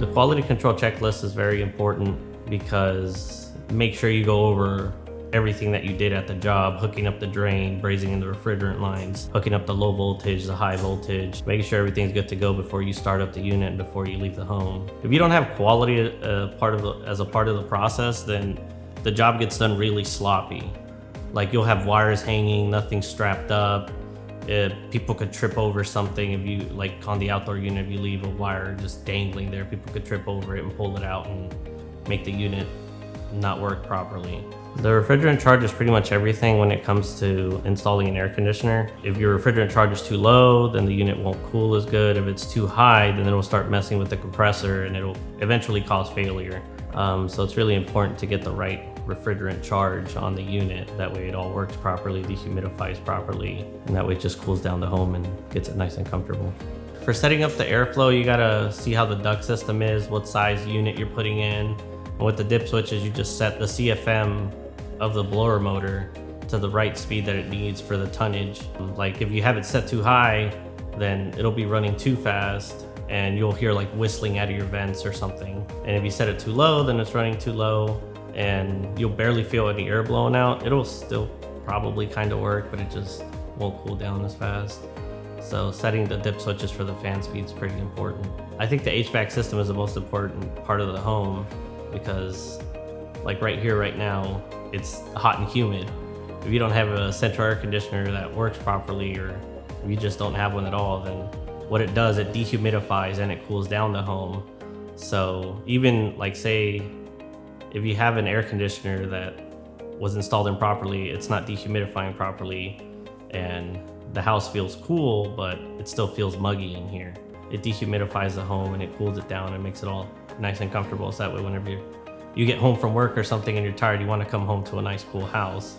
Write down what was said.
The quality control checklist is very important because make sure you go over everything that you did at the job, hooking up the drain, brazing in the refrigerant lines, hooking up the low voltage, the high voltage, making sure everything's good to go before you start up the unit and before you leave the home. If you don't have quality as a part of the process, then the job gets done really sloppy. Like you'll have wires hanging, nothing strapped up. People could trip over something if you, like on the outdoor unit, if you leave a wire just dangling there, people could trip over it and pull it out and make the unit not work properly. The refrigerant charge is pretty much everything when it comes to installing an air conditioner. If your refrigerant charge is too low, then the unit won't cool as good. If it's too high, then it'll start messing with the compressor and it'll eventually cause failure. So it's really important to get the right refrigerant charge on the unit. That way it all works properly, dehumidifies properly, and that way it just cools down the home and gets it nice and comfortable. For setting up the airflow, you gotta see how the duct system is, what size unit you're putting in. And with the dip switches, you just set the CFM of the blower motor to the right speed that it needs for the tonnage. Like if you have it set too high, then it'll be running too fast and you'll hear like whistling out of your vents or something. And if you set it too low, then it's running too low and you'll barely feel any air blowing out. It'll still probably kind of work, but it just won't cool down as fast. So setting the dip switches for the fan speed is pretty important. I think the HVAC system is the most important part of the home because like right here, right now, it's hot and humid. If you don't have a central air conditioner that works properly, or if you just don't have one at all, then what it does, it dehumidifies and it cools down the home. So even like say, if you have an air conditioner that was installed improperly, it's not dehumidifying properly and the house feels cool, but it still feels muggy in here. It dehumidifies the home and it cools it down and makes it all nice and comfortable. So that way whenever you get home from work or something and you're tired, you want to come home to a nice cool house.